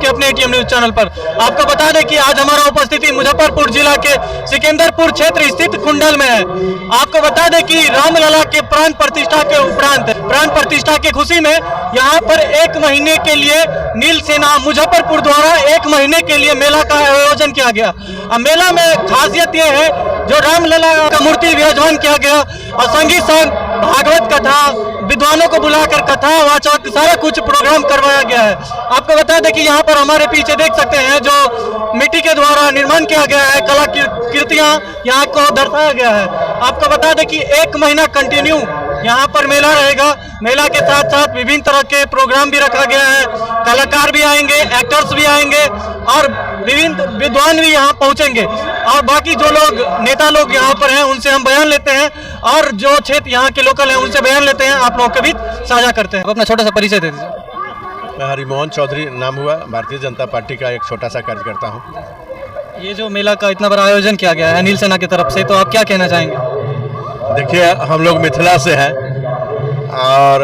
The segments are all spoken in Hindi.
अपने एटीएम न्यूज चैनल पर। आपको बता दें कि आज हमारा उपस्थिति मुजफ्फरपुर जिला के सिकंदरपुर क्षेत्र स्थित कुंडल में है। आपको बता दें कि रामलला के प्राण प्रतिष्ठा के उपरांत प्राण प्रतिष्ठा की खुशी में यहाँ पर 1 महीने के लिए नील सेना मुजफ्फरपुर द्वारा 1 महीने के लिए मेला का आयोजन किया गया। अब मेला में खासियत ये है जो रामलला का मूर्ति विराजमान किया गया और संगीत संग भागवत कथा, विद्वानों को बुलाकर कथा वाचक सारा कुछ प्रोग्राम करवाया गया है। आपको बता दें कि यहाँ पर हमारे पीछे देख सकते हैं जो मिट्टी के द्वारा निर्माण किया गया है, कला कृतियाँ यहाँ को दर्शाया गया है। आपको बता दें कि 1 महीना कंटिन्यू यहाँ पर मेला रहेगा। मेला के साथ साथ विभिन्न तरह के प्रोग्राम भी रखा गया है, कलाकार भी आएंगे, एक्टर्स भी आएंगे और विभिन्न विद्वान भी यहाँ पहुँचेंगे। और बाकी जो लोग नेता लोग यहाँ पर हैं उनसे हम बयान लेते हैं और जो क्षेत्र यहाँ के लोकल हैं उनसे बयान लेते हैं, आप लोगों के बीच साझा करते हैं। अपना छोटा सा परिचय दे दीजिए। मैं हरिमोहन चौधरी नाम हुआ, भारतीय जनता पार्टी का एक छोटा सा कार्यकर्ता हूँ। ये जो मेला का इतना बड़ा आयोजन किया गया है नील सेना की तरफ से, तो आप क्या कहना चाहेंगे? देखिए, हम लोग मिथिला से हैं और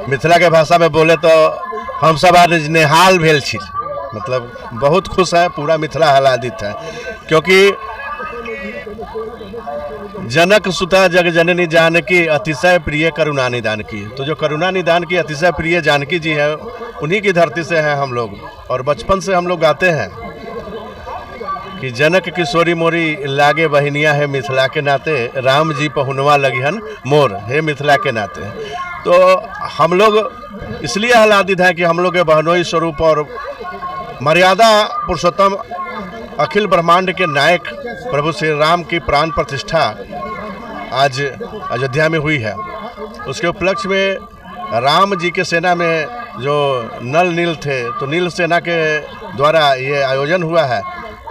मिथिला के भाषा में बोले तो हम सब आज नेहाल भेल छी, मतलब बहुत खुश है, पूरा मिथिला आह्लादित है, क्योंकि जनक सुता जग जननी जानकी अतिशय प्रिय करुणा निदान की। तो जो करुणा निदान की अतिशय प्रिय जानकी जी है, उन्हीं की धरती से हैं हम लोग। और बचपन से हम लोग गाते हैं कि जनक किशोरी मोरी लागे बहनिया है मिथिला के नाते, राम जी पहुनवा लगिहन मोर है मिथिला के नाते। तो हम लोग इसलिए आह्लादित हैं कि हम लोग के बहनोई स्वरूप और मर्यादा पुरुषोत्तम अखिल ब्रह्मांड के नायक प्रभु श्री राम की प्राण प्रतिष्ठा आज अयोध्या में हुई है। उसके उपलक्ष्य में राम जी के सेना में जो नल नील थे, तो नील सेना के द्वारा ये आयोजन हुआ है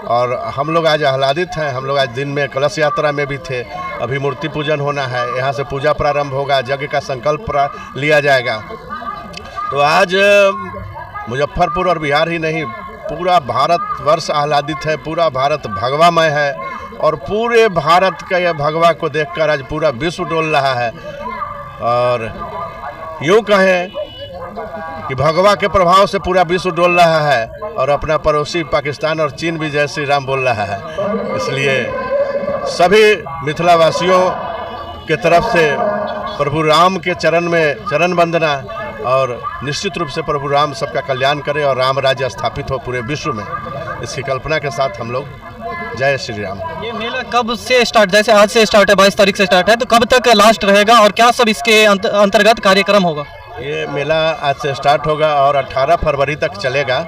और हम लोग आज आह्लादित हैं। हम लोग आज दिन में कलश यात्रा में भी थे, अभी मूर्ति पूजन होना है, यहाँ से पूजा प्रारंभ होगा, यज्ञ का संकल्प लिया जाएगा। तो आज मुजफ्फरपुर और बिहार ही नहीं, पूरा भारतवर्ष आह्लादित है, पूरा भारत भगवामय है और पूरे भारत का यह भगवा को देखकर आज पूरा विश्व डोल रहा है। और यूँ कहें कि भगवा के प्रभाव से पूरा विश्व डोल रहा है और अपना पड़ोसी पाकिस्तान और चीन भी जय श्री राम बोल रहा है। इसलिए सभी मिथिलावासियों के तरफ से प्रभु राम के चरण में चरण वंदना, और निश्चित रूप से प्रभु राम सबका कल्याण करे और राम राज्य स्थापित हो पूरे विश्व में, इसकी कल्पना के साथ हम लोग जय श्री राम। ये मेला कब से स्टार्ट, जैसे आज से स्टार्ट है, 22 तारीख से स्टार्ट है, तो कब तक लास्ट रहेगा और क्या सब इसके अंतर्गत कार्यक्रम होगा? ये मेला आज से स्टार्ट होगा और 18 फरवरी तक चलेगा।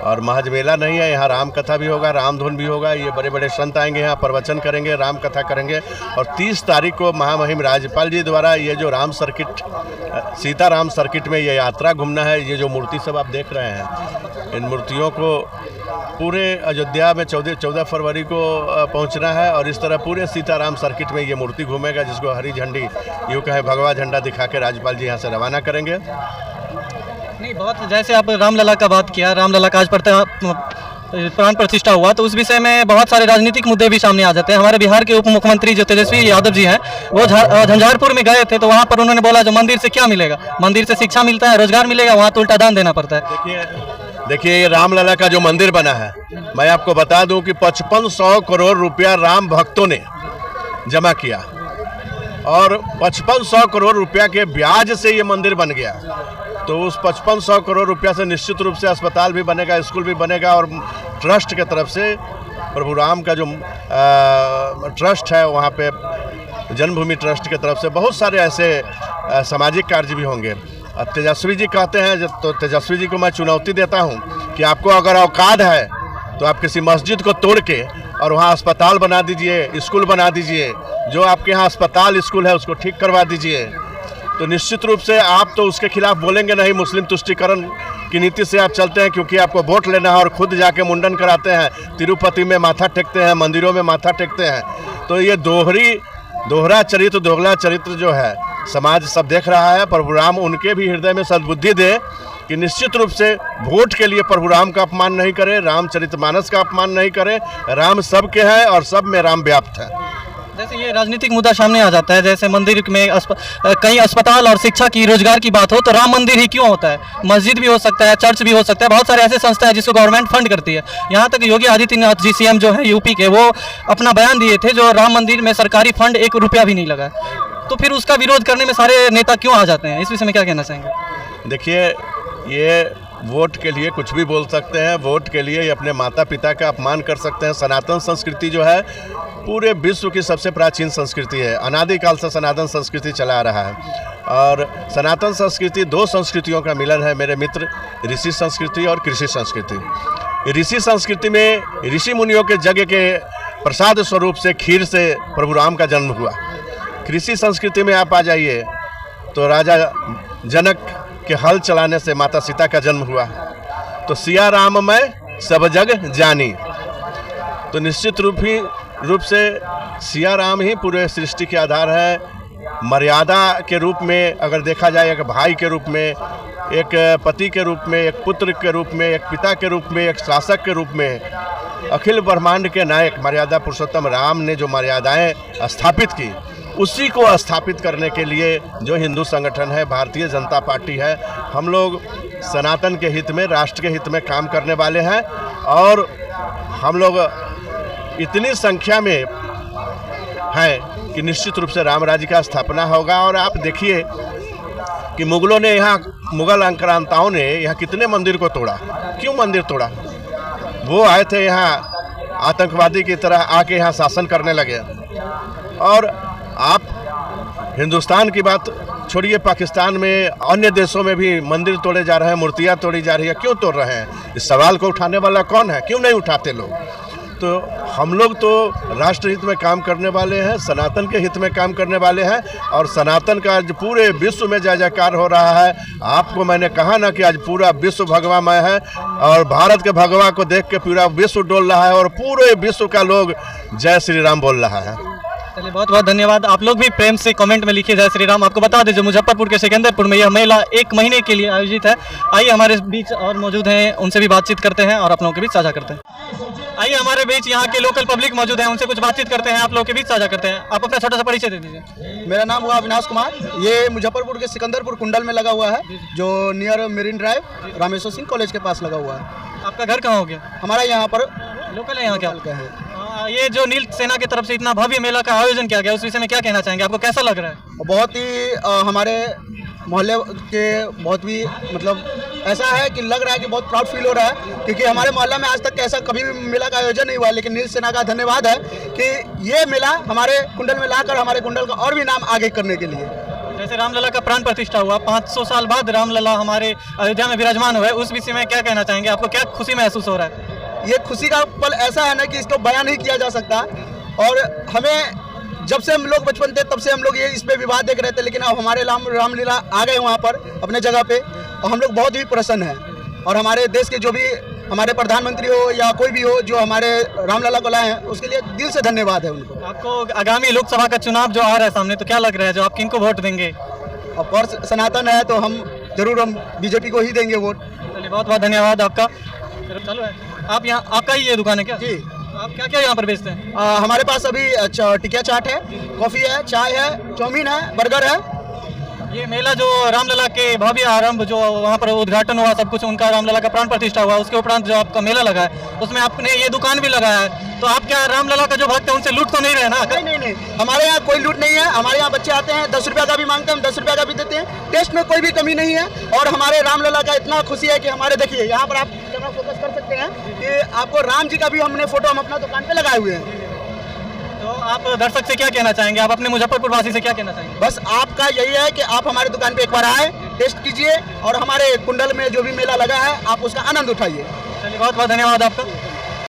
और महज मेला नहीं है, यहाँ राम कथा भी होगा, रामधुन भी होगा। ये बड़े बड़े संत आएंगे, यहाँ प्रवचन करेंगे, राम कथा करेंगे। और 30 तारीख को महामहिम राज्यपाल जी द्वारा ये जो राम सर्किट, सीता राम सर्किट में ये यात्रा घूमना है। ये जो मूर्ति सब आप देख रहे हैं, इन मूर्तियों को पूरे अयोध्या में 14 फरवरी को पहुंचना है और इस तरह पूरे सीताराम सर्किट में ये मूर्ति घूमेगा, जिसको हरी झंडी, यूँ कहे भगवा झंडा दिखा के राज्यपाल जी यहाँ से रवाना करेंगे। नहीं, बहुत जैसे आप रामलला का बात किया, रामलला का आज प्राण प्रतिष्ठा हुआ, तो उस विषय में बहुत सारे राजनीतिक मुद्दे भी सामने आ जाते हैं। हमारे बिहार के उप मुख्यमंत्री जो तेजस्वी यादव जी हैं, वो झंझारपुर में गए थे, तो वहाँ पर उन्होंने बोला जो मंदिर से क्या मिलेगा, मंदिर से शिक्षा मिलता है, रोजगार मिलेगा, वहाँ तो उल्टा दान देना पड़ता है। देखिए ये रामलला का जो मंदिर बना है, मैं आपको बता दूं कि 5500 करोड़ रुपया राम भक्तों ने जमा किया और 5500 करोड़ रुपया के ब्याज से ये मंदिर बन गया। तो उस 5500 करोड़ रुपया से निश्चित रूप से अस्पताल भी बनेगा, स्कूल भी बनेगा और ट्रस्ट के तरफ से प्रभु राम का जो ट्रस्ट है, वहाँ पे जन्मभूमि ट्रस्ट के तरफ से बहुत सारे ऐसे सामाजिक कार्य भी होंगे। अब तेजस्वी जी कहते हैं, तो तेजस्वी जी को मैं चुनौती देता हूं कि आपको अगर औकात है तो आप किसी मस्जिद को तोड़ के और वहां अस्पताल बना दीजिए, स्कूल बना दीजिए। जो आपके यहाँ अस्पताल स्कूल है उसको ठीक करवा दीजिए। तो निश्चित रूप से आप तो उसके खिलाफ बोलेंगे नहीं, मुस्लिम तुष्टीकरण की नीति से आप चलते हैं, क्योंकि आपको वोट लेना है और खुद जाके मुंडन कराते हैं, तिरुपति में माथा टेकते हैं, मंदिरों में माथा टेकते हैं। तो ये दोहरा चरित्र, दोगला चरित्र जो है समाज सब देख रहा है। प्रभु राम उनके भी हृदय में सद्बुद्धि दे कि निश्चित रूप से वोट के लिए प्रभु राम का अपमान नहीं करे, रामचरितमानस का अपमान नहीं करे। राम सबके हैं और सब में राम व्याप्त है। जैसे ये राजनीतिक मुद्दा सामने आ जाता है, जैसे मंदिर में कहीं अस्पताल और शिक्षा की, रोजगार की बात हो तो राम मंदिर ही क्यों होता है? मस्जिद भी हो सकता है, चर्च भी हो सकता है, बहुत सारे ऐसे संस्था है जिसको गवर्नमेंट फंड करती है। यहाँ तक योगी आदित्यनाथ जी सीएम जो है यूपी के, वो अपना बयान दिए थे जो राम मंदिर में सरकारी फंड 1 रुपया भी नहीं लगा, तो फिर उसका विरोध करने में सारे नेता क्यों आ जाते हैं? इस विषय में क्या कहना चाहेंगे? देखिए, ये वोट के लिए कुछ भी बोल सकते हैं, वोट के लिए ये अपने माता पिता का अपमान कर सकते हैं। सनातन संस्कृति जो है पूरे विश्व की सबसे प्राचीन संस्कृति है, अनादिकाल से सनातन संस्कृति चला आ रहा है। और सनातन संस्कृति 2 संस्कृतियों का मिलन है मेरे मित्र, ऋषि संस्कृति और कृषि संस्कृति। ऋषि संस्कृति में ऋषि मुनियों के यज्ञ के प्रसाद स्वरूप से खीर से प्रभु राम का जन्म हुआ। कृषि संस्कृति में आप आ जाइए तो राजा जनक के हल चलाने से माता सीता का जन्म हुआ। तो सिया राम मैं सब जग जानी, तो निश्चित रूप से सिया राम ही पूरे सृष्टि के आधार है। मर्यादा के रूप में अगर देखा जाए, एक भाई के रूप में, एक पति के रूप में, एक पुत्र के रूप में, एक पिता के रूप में, एक शासक के रूप में, अखिल ब्रह्मांड के नायक मर्यादा पुरुषोत्तम राम ने जो मर्यादाएं स्थापित की, उसी को स्थापित करने के लिए जो हिंदू संगठन है, भारतीय जनता पार्टी है, हम लोग सनातन के हित में, राष्ट्र के हित में काम करने वाले हैं। और हम लोग इतनी संख्या में हैं कि निश्चित रूप से राम राज्य का स्थापना होगा। और आप देखिए कि मुगलों ने यहाँ, मुगल आक्रांताओं ने यहाँ कितने मंदिर को तोड़ा। क्यों मंदिर तोड़ा? वो आए थे यहाँ आतंकवादी की तरह आके यहाँ शासन करने लगे। और आप हिंदुस्तान की बात छोड़िए, पाकिस्तान में, अन्य देशों में भी मंदिर तोड़े जा रहे हैं, मूर्तियाँ तोड़ी जा रही है। क्यों तोड़ रहे हैं? इस सवाल को उठाने वाला कौन है? क्यों नहीं उठाते लोग? तो हम लोग तो राष्ट्र हित में काम करने वाले हैं, सनातन के हित में काम करने वाले हैं। और सनातन का आज पूरे विश्व में जय जयकार हो रहा है। आपको मैंने कहा ना कि आज पूरा विश्व भगवामय है, और भारत के भगवा को देख के पूरा विश्व डोल रहा है, और पूरे विश्व का लोग जय श्री राम बोल रहा है। चलिए, बहुत बहुत धन्यवाद। आप लोग भी प्रेम से कमेंट में लिखिए जय श्री राम। आपको बता दें, जो मुजफ्फरपुर के सिकंदरपुर में यह मेला 1 महीने के लिए आयोजित है। आइए, हमारे बीच और मौजूद हैं, उनसे भी बातचीत करते हैं और आप लोगों के बीच साझा करते हैं। आइए, हमारे बीच यहाँ के लोकल पब्लिक मौजूद हैं, उनसे कुछ बातचीत करते हैं, आप लोगों के बीच साझा करते हैं। आप अपना छोटा सा परिचय दे दीजिए। मेरा नाम हुआ अविनाश कुमार। ये मुजफ्फरपुर के सिकंदरपुर कुंडल में लगा हुआ है, जो near marine drive Rameshwar Singh college के पास लगा हुआ है। आपका घर कहाँ हो गया? हमारा यहाँ पर लोकल है। यहाँ क्या है? ये जो नील सेना की तरफ से इतना भव्य मेला का आयोजन किया गया, उस विषय में क्या कहना चाहेंगे? आपको कैसा लग रहा है? बहुत ही हमारे मोहल्ले के बहुत भी मतलब ऐसा है कि लग रहा है कि बहुत प्राउड फील हो रहा है, क्योंकि हमारे मोहल्ला में आज तक ऐसा कभी भी मेला का आयोजन नहीं हुआ। लेकिन नील सेना का धन्यवाद है कि ये मेला हमारे कुंडल में लाकर हमारे कुंडल का और भी नाम आगे करने के लिए। जैसे रामलला का प्राण प्रतिष्ठा हुआ, 500 साल बाद रामलला हमारे अयोध्या में विराजमान हुए, उस विषय में क्या कहना चाहेंगे? आपको क्या खुशी महसूस हो रहा है? ये खुशी का पल ऐसा है ना कि इसको बयान नहीं किया जा सकता। और हमें जब से हम लोग बचपन थे तब से हम लोग ये इस पे विवाद देख रहे थे, लेकिन अब हमारे रामलीला आ गए वहाँ पर अपने जगह पे, और हम लोग बहुत ही प्रसन्न हैं। और हमारे देश के जो भी हमारे प्रधानमंत्री हो या कोई भी हो जो हमारे रामलला को लाए हैं, उसके लिए दिल से धन्यवाद है उनको। आपको आगामी लोकसभा का चुनाव जो आ रहा है सामने, तो क्या लग रहा है, जो आप किनको वोट देंगे? ऑफ कोर्स सनातन है तो हम बीजेपी को ही देंगे वोट। चलिए, बहुत बहुत धन्यवाद आपका। चलो, आप यहाँ, आपका ही ये दुकान है क्या? जी। आप क्या क्या यहाँ पर बेचते हैं? हमारे पास अभी टिकिया चाट है, कॉफ़ी है, चाय है, चाउमीन है, बर्गर है। ये मेला जो रामलला के भव्य आरंभ जो वहाँ पर उद्घाटन हुआ, सब कुछ उनका रामलला का प्राण प्रतिष्ठा हुआ, उसके उपरांत जो आपका मेला लगा है, उसमें आपने ये दुकान भी लगाया है। तो आप क्या रामलला का जो भक्त है उनसे लूट तो नहीं रहे ना? नहीं, हमारे यहाँ कोई लूट नहीं है। हमारे यहाँ बच्चे आते हैं, 10 रुपया का भी मांगते हैं, हम 10 रुपया का भी देते हैं। टेस्ट में कोई भी कमी नहीं है। और हमारे रामलला का इतना खुशी है कि हमारे, देखिए यहाँ पर आप कैमरा फोकस कर सकते हैं कि आपको राम जी का भी हमने फोटो हम अपना दुकान पे लगाए हुए हैं। तो आप दर्शक से क्या कहना चाहेंगे? आप अपने मुजफ्फरपुर वासी से क्या कहना चाहेंगे? बस आपका यही है कि आप हमारे दुकान पे एक बार आए, टेस्ट कीजिए, और हमारे कुंडल में जो भी मेला लगा है आप उसका आनंद उठाइए। चलिए, बहुत बहुत धन्यवाद आपका।